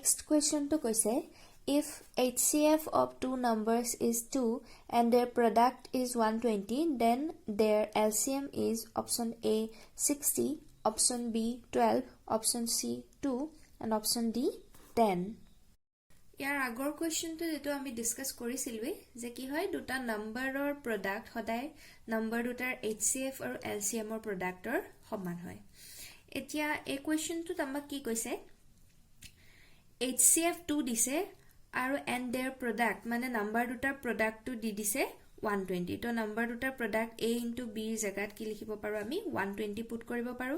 Next question to কৈছে if HCF of two numbers is 2 and their product is 120 then their LCM is option A 60, option B 12, option C 2 and option D 10. ইয়াৰ আগৰ কোৱেশ্চনটো যেটো আমি discuss কৰিছিলৱে যে কি হয় দুটা নম্বৰৰ প্ৰডাক্ট সদায় নম্বৰ দুটাৰ HCF আৰু LCM ৰ প্ৰডাক্টৰ সমান হয় এতিয়া এই কোৱেশ্চনটোত আমাক কি কৈছে HCF 2 দিছে আৰু and their product মানে নম্বৰ দুটাৰ প্ৰডাক্টটো দি দিছে 120 তো নম্বৰ দুটাৰ প্ৰডাক্ট A * B ৰ জাগাত কি লিখিব পাৰো আমি 120 পুট কৰিব পাৰো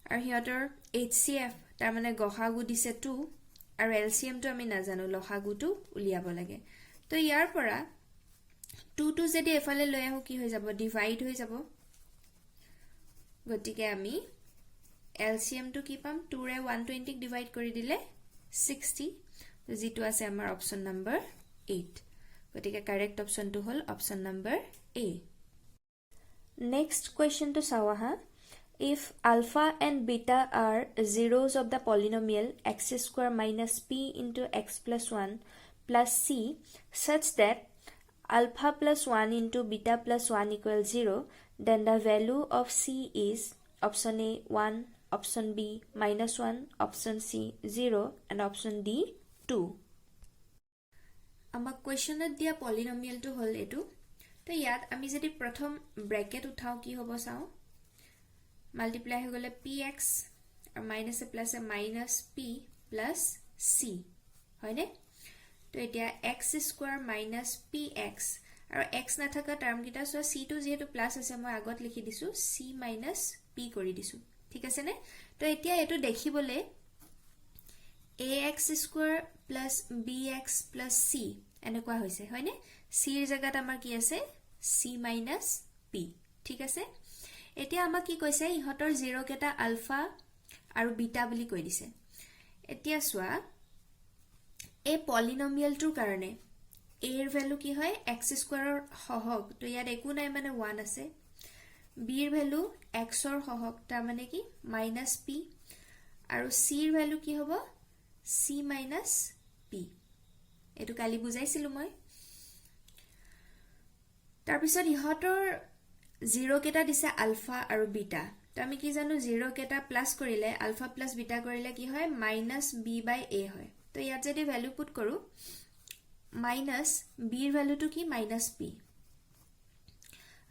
আৰু হিয়তৰ HCF তাৰ মানে গহাগু দিছে 2 আৰু LCM তো আমি নাজানো লহাগুটো উলিয়াব লাগে তো ইয়াৰ পৰা 2 টু যদি এফালে লৈ আহো কি হৈ যাব ডিভাইড হৈ যাব গতিকে আমি LCM তো কি পাম 2 ৰে 120 ক ডিভাইড কৰি দিলে 60 তো যেটো আছে আমাৰ অপচন নম্বৰ 8 গতিকে কাৰেক্ট অপচন তো হল option number A next question তো চাওয়া হা If alpha and beta are zeros of the polynomial x square minus p into x plus 1 plus c such that alpha plus 1 into beta plus 1 equals 0, then the value of c is option A 1, option B minus 1, option C 0 and option D 2. Ama question dia polynomial to hol etu. To yat ami jodi prothom bracket uthao ki hobo sao? Multiply ho gole px or minus a plus a minus p plus c hoine to etia x square minus px or x na thaka term kita so c to jehetu plus ase moi agot likhi disu c minus p kori disu thik ase ne to etia etu dekhibole ax square plus bx plus c enekwa hoise hoine c er jagat amar ki ase c minus p thik ase এতিয়া আমাক কি কৈছে ইহতৰ 0 কেটা আলফা আৰু beta বুলি কৈ দিছে এতিয়া সোৱা এই পলিনোমিয়ালটোৰ কাৰণে a এৰ ভ্যালু কি হয় x স্কয়াৰৰ সহগ তো ইয়াত একো নাই মানে 1 আছে b এৰ ভ্যালু x ৰ সহগ তাৰ মানে কি -p আৰু c এৰ ভ্যালু কি হ'ব c - p এটো কালি বুজাইছিলো মই তাৰ পিছত ইহতৰ 0 কেটা দিছে আলফা আৰু বিটা তো আমি কি জানো 0 কেটা প্লাস কৰিলে আলফা প্লাস বিটা কৰিলে কি হয় -b/a হয় তো ইয়াত যদি ভ্যালু পুট কৰো -b এৰ ভ্যালুটো কি -p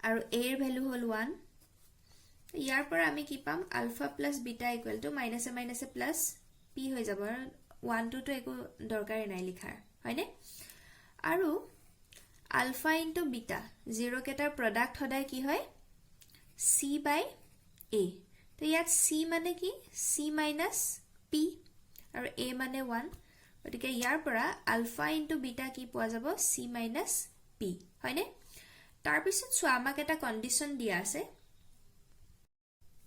আৰু a এৰ ভ্যালু হল 1 ইয়াৰ পৰা আমি কি পাম alpha plus beta equal to -a plus p হৈ যাব 1 to একো দৰকাৰি নাই লিখাৰ হয়নে আৰু alpha into beta 0 কেটাৰ প্ৰডাক্ট সদায় কি হয় c by a তো ইয়াত c মানে কি c minus p আৰু a মানে 1 গতিকে ইয়াৰ পৰা alpha into beta কি পোৱা যাব c minus p হয়নে তাৰ পিছত সো আমাক এটা কন্ডিশন দিয়া আছে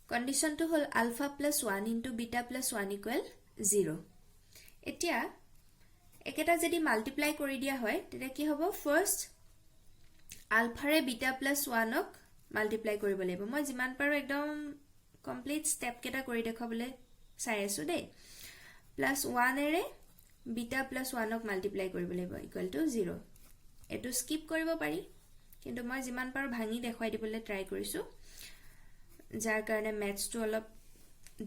কন্ডিশনটো হল alpha plus 1 into beta plus 1 equal 0 এতিয়া একেটা যদি মাল্টিপ্লাই কৰি দিয়া হয় তেতিয়া কি হ'ব ফাৰ্স্ট আলফা ৰে বিটা প্লাস 1 ক মাল্টিপ্লাই কৰিব লাগিব মই যিমান পাৰো একদম কমপ্লিট স্টেপ কেটা কৰি দেখাবলে চাই আছো দে প্লাস 1 ৰে বিটা প্লাস 1 ক মাল্টিপ্লাই কৰিব লাগিব ইকুৱেল টু 0 এটো স্কিপ কৰিব পাৰি কিন্তু মই যিমান পাৰো ভাঙি দেখাই দিবলে ট্ৰাই কৰিছো যাৰ কাৰণে ম্যাথছ টো অলপ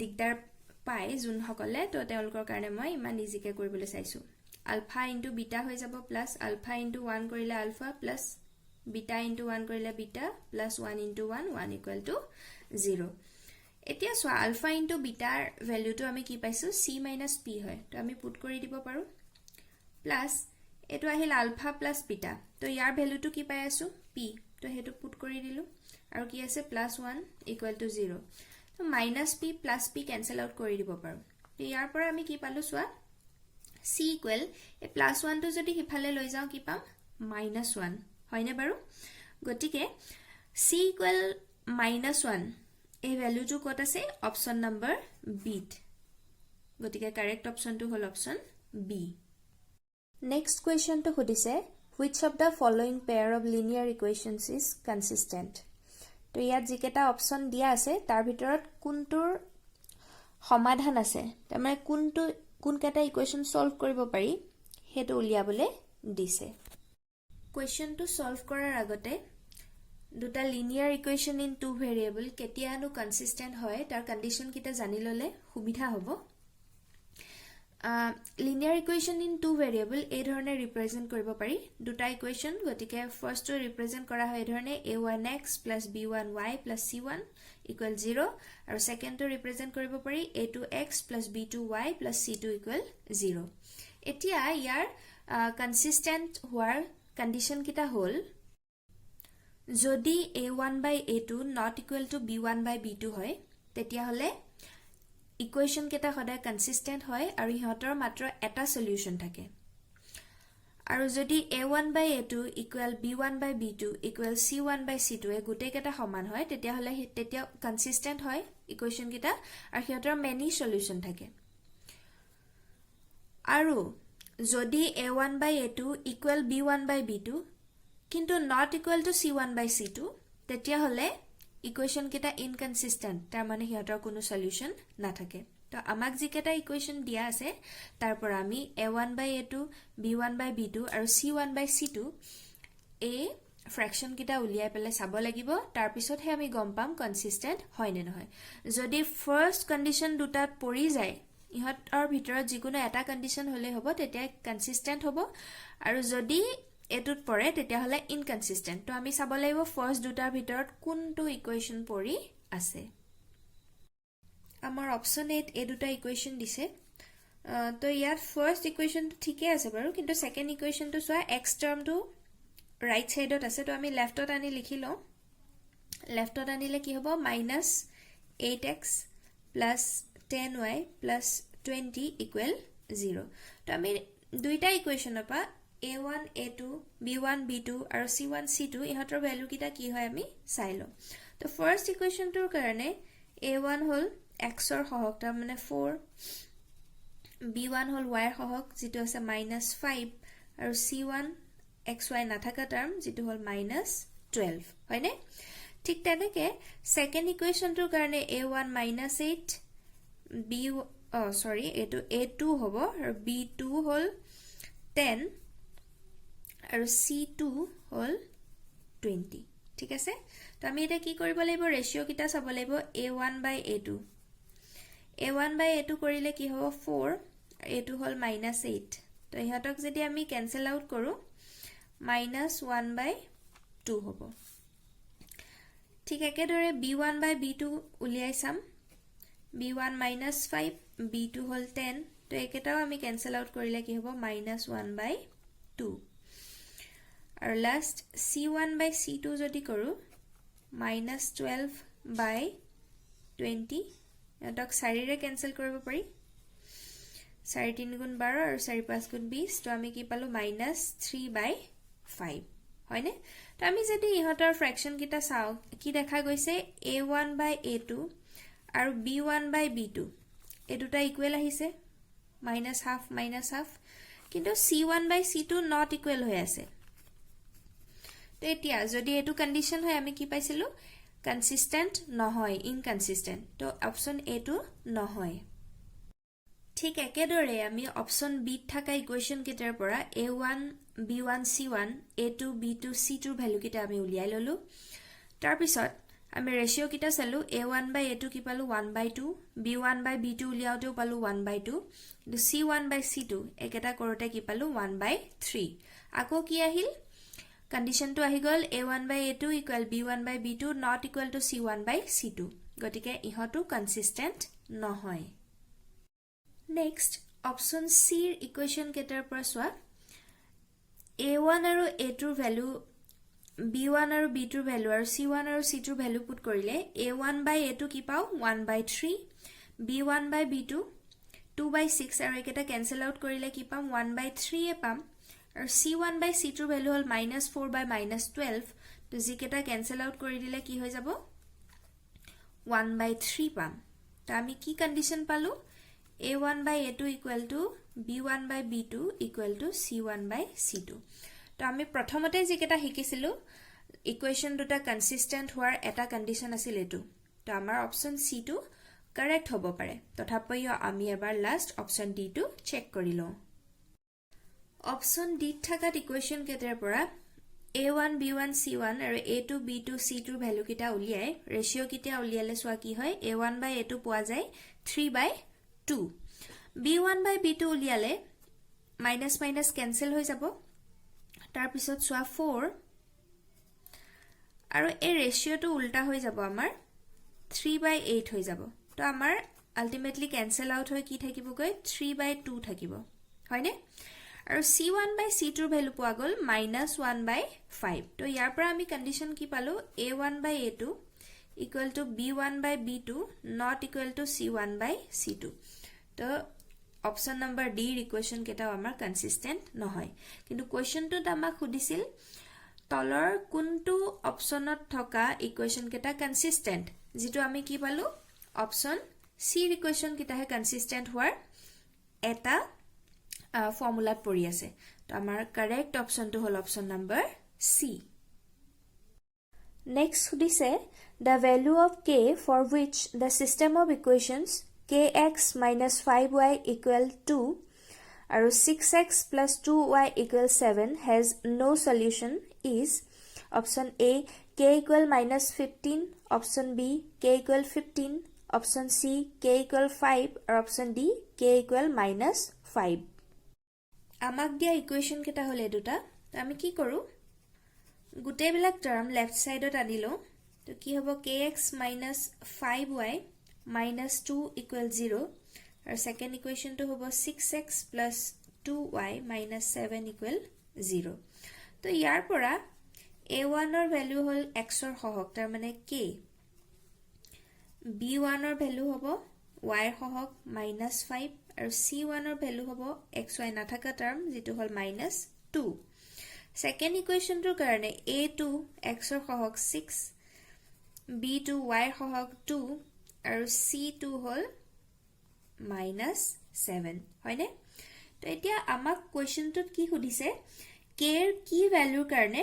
দিগদাৰ পাই জুন সকলে তো তেওঁলোকৰ কাৰণে মই ইমান ইজিকে কৰিবলৈ চাইছো alpha into beta হৈ যাব প্লাস alpha into 1 কৰিলে alpha প্লাস beta into 1 কৰিলে beta plus 1 into 1 1 equal to 0 এতিয়া so alpha into beta value তো আমি কি পাইছো c minus p হয় তো আমি পুট কৰি দিব পাৰো প্লাস এটো আহিল alpha plus beta তো ইয়াৰ ভ্যালু তো কি পাই আছো p তো হেতু পুট কৰি দিলো আৰু কি আছে plus 1 equal to 0 তো -p plus p cancel out কৰি দিব পাৰো তো ইয়াৰ পৰা আমি কি পালো সোৱা c equal এ plus 1 তো যদি হিফালে লৈ যাও কি পাম -1 হয়নে বাৰু গটিকে c equal -1 এই ভ্যালুটো কত আছে অপশন নম্বৰ b গটিকে কাৰেক্ট অপশনটো হল অপশন b নেক্সট কোৱেশ্চনটো খুদিছে which of the following pair of linear equations is consistent তো ইয়াত যিকেটা অপশন দিয়া আছে তাৰ ভিতৰত কোনটোৰ সমাধান আছে তাৰমানে কোনকেটা ইকুৱেশ্যন সলভ কৰিব পাৰি হেতু উলিয়াবলে দিছে কোৱেশ্যনটো সলভ কৰাৰ আগতে দুটা linear equation in two variable কেতিয়ানো কনসিস্টেন্ট হয় তাৰ কন্ডিশন কিটা জানি ললে সুবিধা হ'ব linear equation in two variable এই ধৰণে ৰিপ্ৰেজেন্ট কৰিব পাৰি দুটা ইকুৱেশ্যন গতিকে ফাৰ্স্টটো ৰিপ্ৰেজেন্ট কৰা হয় এই ধৰণে a1x + b1y + c1 = 0 আৰু সেকেন্ডটো ৰিপ্ৰেজেন্ট কৰিব পাৰি a2x + b2y + c2 = 0 এতিয়া ইয়াৰ কনসিস্টেন্ট হোৱাৰ কন্ডিশন কিটা হ'ল যদি a1/a2 not equal to b1/b2 হয় তেতিয়া হলে ইকুৱেশ্যন কেটা সদায় কনসিস্টেন্ট হয় আৰু ইহঁতৰ মাত্ৰ এটা সলিউশন থাকে আৰু যদি a1/a2 = b1/b2 = c1/c2 এ গুটে কেটা সমান হয় তেতিয়া হলে তেতিয়া কনসিস্টেন্ট হয় ইকুৱেশ্যন কেটা আৰু ইহঁতৰ মেনি সলিউশন থাকে আৰু যদি a1/a2 = b1/b2 কিন্তু not equal to c1/c2 তেতিয়া হলে ইকুৱেশ্যন কেটা ইনকনসিস্টেন্ট তাৰ মানে হিহঁতৰ কোনো সলিউশন না থাকে তো আমাক যি কেটা ইকুৱেশ্যন দিয়া আছে তাৰ পৰা আমি a1/a2 b1/b2 আৰু c1/c2 এই ফ্ৰেকশন কেটা উলিয়াই পেলে চাব লাগিব তাৰ পিছত হে আমি গম পাম কনসিস্টেন্ট হয় নে নহয় যদি ফাৰ্স্ট কন্ডিশন দুটাত পৰি যায় ইহঁতৰ ভিতৰত যিকোনো এটা কন্ডিশন হলে হ'ব তেতিয়া কনসিস্টেন্ট হ'ব আৰু যদি এটুত পৰে তেতিয়া হলে ইনকনসিস্টেন্ট তো আমি চাব লাগিব ফাৰ্স্ট দুটাৰ ভিতৰত কোনটো ইকুৱেশ্যন পৰি আছে আমাৰ অপচন 8 এই দুটা ইকুৱেশ্যন দিছে তো ইয়াত ফাৰ্স্ট ইকুৱেশ্যনটো ঠিকই আছে বাৰু কিন্তু সেকেন্ড ইকুৱেশ্যনটো চোৱা x টাৰ্মটো ৰাইট সাইডত আছে তো আমি লেফটত আনি লিখি লওঁ লেফটত আনিলে কি হ'ব -8x + 10y + 20 = 0 তো আমি দুইটা ইকুৱেশ্যনৰ পৰা a1 a2 b1 b2 আৰু c1 c2 ইহঁতৰ ভ্যালু কিটা কি হয় আমি চাই লওঁ তো ফাৰ্স্ট ইকুৱেশ্যনটোৰ কাৰণে a1 হল x ৰ সহগ তাৰ মানে 4 b1 হল y ৰ সহগ যেটো আছে -5 আৰু c1 xy নাথাকা টাৰ্ম যেটো হল -12 হয়নে ঠিক তেনেকে সেকেন্ড ইকুৱেশ্যনটোৰ কাৰণে a1 -8 b এটো a2 হ'ব আৰু b2 হল 10 আৰু c2 হল 20 ঠিক আছে তো আমি এটা কি কৰিব লাগিব ৰেশিও কিটা চাব লাগিব a1/a2 a1/a2 কৰিলে কি হ'ব 4 a2 হল -8 তো ইহঁতক যদি আমি ক্যান্সেল আউট কৰো -1/2 হ'ব ঠিক একেদৰে b1/b2 উলিয়াই চাম b1 -5 b2 হল 10 তো একেটাও আমি ক্যান্সেল আউট কৰিলে কি হ'ব -1/2 আৰু লাষ্ট c1/c2 যদি কৰো -12/20 এটাক 4 ৰে ক্যান্সেল কৰিব পাৰি 4 3 গুণ 12 আৰু 4 5 গুণ 20 তো আমি কি পালো -3/5 হয়নে তো আমি যদি ইহঁতৰ ফ্ৰেকশন কিটা চাও কি দেখা গৈছে a1/a2 আৰু b1/b2 এই দুটা ইকুৱেল আহিছে -half কিন্তু c1/c2 not equal হৈ আছে তো এতিয়া যদি এটো কন্ডিশন হয় আমি কি পাইছিলো কনসিস্টেন্ট নহয় ইনকনসিস্টেন্ট তো অপশন এ টো নহয় ঠিক একেদৰে আমি অপশন বি থাকা ইকুৱেশ্যন কিটাৰ পৰা a1 b1 c1 a2 b2 c2 value কিটা আমি উলিয়াই ললো তাৰ পিছত আমি ৰেশিও কিটা চালো a1/a2 কি পালো 1/2 b1/b2 উলিয়াওতেও পালো 1/2 কিন্তু c1/c2 একেটা কৰোতে কি পালো 1/3 আকৌ কি আহিল কন্ডিশন to আহি গল a1/a2 = b1/b2 not equal to c1/c2 গতিকে ইহতো কনসিস্টেন্ট নহয় নেক্সট অপশন সি ৰ ইকুৱেশ্যন কেটাৰ পৰা সোৱা a1 আৰু a2 ৰ ভ্যালু b1 আৰু b2 ৰ ভ্যালু আৰু c1 আৰু c2 ৰ ভ্যালু পুট কৰিলে a1/a2 কি পাও 1/3 b1/b2 2/6 আৰু একেটা ক্যান্সেল আউট কৰিলে কি পাম 1/3 এ পাম আৰু c1/c2 ভ্যালু হল -4/-12 তো জিকেটা ক্যান্সেল আউট কৰি দিলে কি হৈ যাব 1/3 পাম তো আমি কি কন্ডিশন পালো a1/a2 = b1/b2 = c1/c2 তো আমি প্ৰথমতে জিকেটা শিকিছিলো ইকুৱেশ্যন দুটা কনসিস্টেন্ট হোৱাৰ এটা কন্ডিশন আছিল এটো তো আমাৰ অপশন সি টো কাৰেক্ট হ'ব পাৰে তথাপিও আমি এবাৰ লাষ্ট অপচন ডি টো চেক কৰি লওঁ অপচন ডি থাকাত ইকুৱেশ্যন কেটাৰ পৰা a1 b1 c1 আৰু a2 b2 c2 ভ্যালু কিটা উলিয়াই ৰেশিও কিটা উলিয়ালে সোৱা কি হয় a1 by a2 পোৱা যায় 3/2 b1 by b2 উলিয়ালে মাইনাস মাইনাস ক্যান্সেল হৈ যাব তাৰ পিছত সোৱা 4 আৰু এই ৰেশিওটো উল্টা হৈ যাব আমাৰ 3/8 হৈ যাব তো আমাৰ আলটিমেটলি ক্যান্সেল আউট হৈ কি থাকিবগৈ 3/2 থাকিব হয়নে আৰু c1 by c2 ভ্যালু পোৱা গল -1/5 তো ইয়াৰ পৰা আমি কন্ডিশন কি পালো a1 by a2 equal to b1 by b2 not equal to c1 by c2 তো অপশন নম্বৰ ডি ইকুৱেশ্যন কেটা আমাৰ কনসিস্টেন্ট নহয় কিন্তু কোৱেশ্যনটো আমাক খুদিছিল তলৰ কোনটো অপশনত থকা ইকুৱেশ্যন কেটা কনসিস্টেন্ট যেটো আমি কি পালো অপশন সি ইকুৱেশ্যন কেটাহে কনসিস্টেন্ট হোৱাৰ এটা ফৰ্মুলাত পৰি আছে তো আমাৰ কাৰেক্ট অপশনটো হল অপশন নম্বৰ সি নেক্সট সুধিছে the value of k for which the system of equations kx minus 5y equal 2 আৰু 6x plus 2y equal 7 has no solution is option A k equal minus 15 option B k equal 15 option C k equal 5 আৰু option D k equal minus 5 আমাক দিয়া equation কেটা হলে দুটা আমি কি কৰো গুটেবিলাক টার্ম লেফট সাইডত আনিলো তো কি হ'ব kx minus 5y minus 2 equal 0 আৰু সেকেন্ড ইকুৱেশ্যনটো হ'ব 6x plus 2y minus 7 equal 0 তো ইয়াৰ পৰা a1 ৰ ভ্যালু হল x ৰ সহগ তাৰ মানে k b1 ৰ ভ্যালু হ'ব y ৰ সহগ -5 আৰু c1 ৰ ভ্যালু হ'ব xy নাথাকা টাৰ্ম যেটো হল -2 সেকেন্ড ইকুৱেশ্যনটোৰ কাৰণে a2 x ৰ সহগ 6 b2 y ৰ সহগ 2 আৰু c2 হল -7 হয়নে তো এতিয়া আমাক কোৱেশ্যনটোত কি সুধিছে k ৰ কি ভ্যালুৰ কাৰণে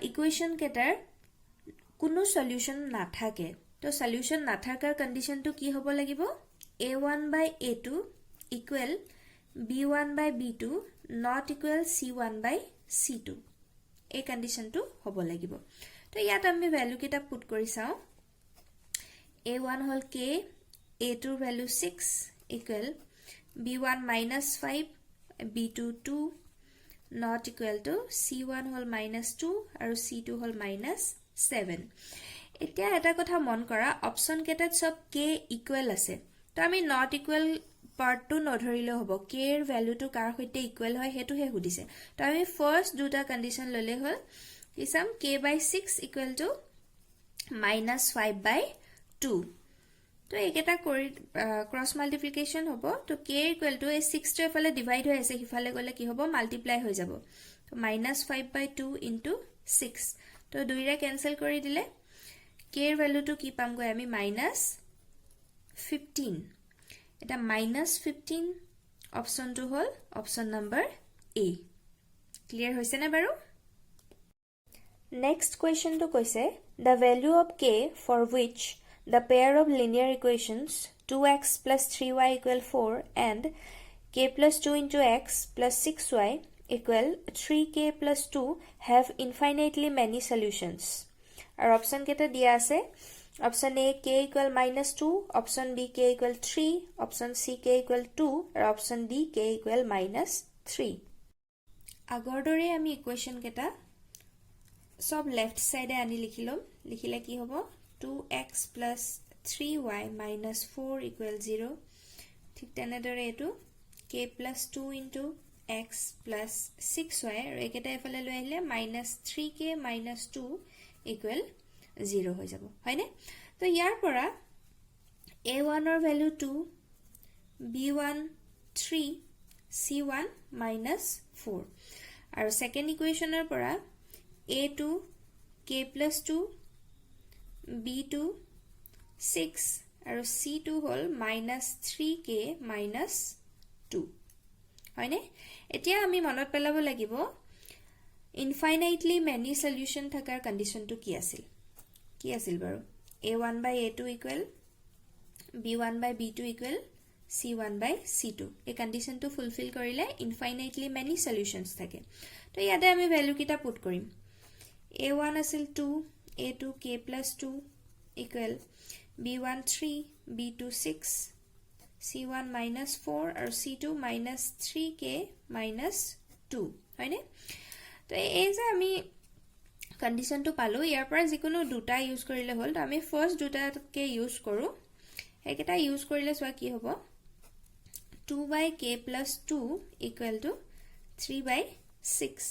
ইকুৱেশ্যন কেটাৰ কোনো সলিউশন নাথাকে তো সলিউশন নাথাকাৰ কন্ডিশনটো কি হ'ব লাগিব a1 by a2 equal b1 by b2 not equal c1 by c2 এই কন্ডিশনটো হ'ব লাগিব তো ইয়াত আমি ভ্যালু কিটা পুট কৰি চাও a1 hall k a2 value 6 equal b1 -5 b2 2 not equal to c1 হল -2 আৰু c2 হল -7 এতিয়া এটা কথা মন কৰা অপশন কেটাত সব k ইকুৱেল আছে তো আমি নট ইকুৱেল পাৰ্টটো নধৰিলে হ'ব k এৰ ভ্যালুটো কাৰ সৈতে ইকুৱেল হয় হেতুহে সুধিছে তো আমি ফাৰ্স্ট দুটা কন্ডিশন ললে হল কিসাম k/6 equal to -5/2 তো একেটা কৰি ক্ৰস মাল্টিপ্লিকেশন হ'ব তো k equal to 6 টো এফালে ডিভাইড হৈ আছে হিফালে গলে কি হ'ব মাল্টিপ্লাই হৈ যাব তো -5/2 into 6 তো দুইৰে ক্যান্সেল কৰি দিলে k এৰ ভ্যালুটো কি পাম গৈ আমি -15 এটা -15 অপশনটো হল অপশন নম্বৰ A ক্লিয়াৰ হৈছে না বাৰু নেক্সট কোৱেশ্যনটো কৈছে the value of k for which the pair of linear equations 2x plus 3y equal 4 and k plus 2 into x plus 6y equal 3k plus 2 have infinitely many solutions আৰু option কেটা দিয়া আছে option A k equal -2 option B k equal 3 option C k equal 2 আৰু option D k equal -3 আগৰ দৰে আমি equation কেটা সব লেফট সাইডে আনি লিখিলম লিখিলে কি হ'ব 2x plus 3y minus 4 equal 0 ঠিক তেনেদৰে এটো k plus 2 into x plus 6y আৰু একেটা এফালে লৈ আহিলে -3k minus 2 equal 0 হৈ যাব হয়নে তো ইয়াৰ পৰা a1 ৰ ভ্যালু 2 b1 3 c1 -4 আৰু সেকেন্ড ইকুৱেশ্যনৰ পৰা a2 k plus 2 b2 6 আৰু c2 হল -3k -2 হয়নে এতিয়া আমি মনত পেলাব লাগিব ইনফাইনাইটলি মেনি সলিউশন থাকাৰ কন্ডিশনটো কি আছিল বাৰু a1 by a2 equal b1 by b2 equal c1 by c2 এই কন্ডিশনটো ফুলফিল কৰিলে ইনফাইনাইটলি মেনি সলিউশনস থাকে তো ইয়াতে আমি ভ্যালু কিটা পুট কৰিম a1 আছিল 2 a2 k + 2 equal b1 3 b2 6 c1 - 4 আৰু c2 - 3k - 2 হয়নে তো এই যে আমি কন্ডিশনটো পালো ইয়াৰ পৰা যিকোনো দুটা ইউজ কৰিলে হ'ল তো আমি ফাৰ্স্ট দুটাকে ইউজ কৰো একেটা ইউজ কৰিলে সোৱা কি হ'ব 2 by k + 2 equal to 3 by 6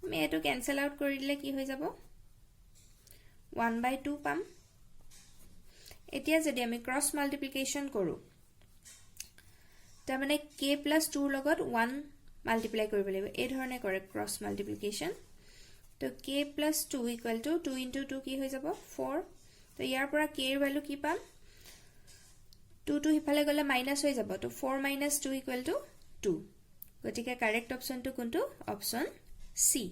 আমি এটো ক্যান্সেল আউট কৰি দিলে কি হৈ যাব 1 by 2 পাম এতিয়া যদি আমি ক্ৰস মাল্টিপ্লিকেশন কৰো তাৰ মানে k + 2 লগত 1 মাল্টিপ্লাই কৰিব লাগিব এই ধৰণে কৰে ক্ৰস মাল্টিপ্লিকেশন তো k + 2 equal to 2 into 2 কি হৈ যাব 4 তো ইয়াৰ পৰা k এৰ ভ্যালু কি পাম 2 to হিফালে গলে মাইনাস হৈ যাব তো 4 - 2 equal to 2 গতিকে কারেক্ট অপশন তো কোনটো অপশন সি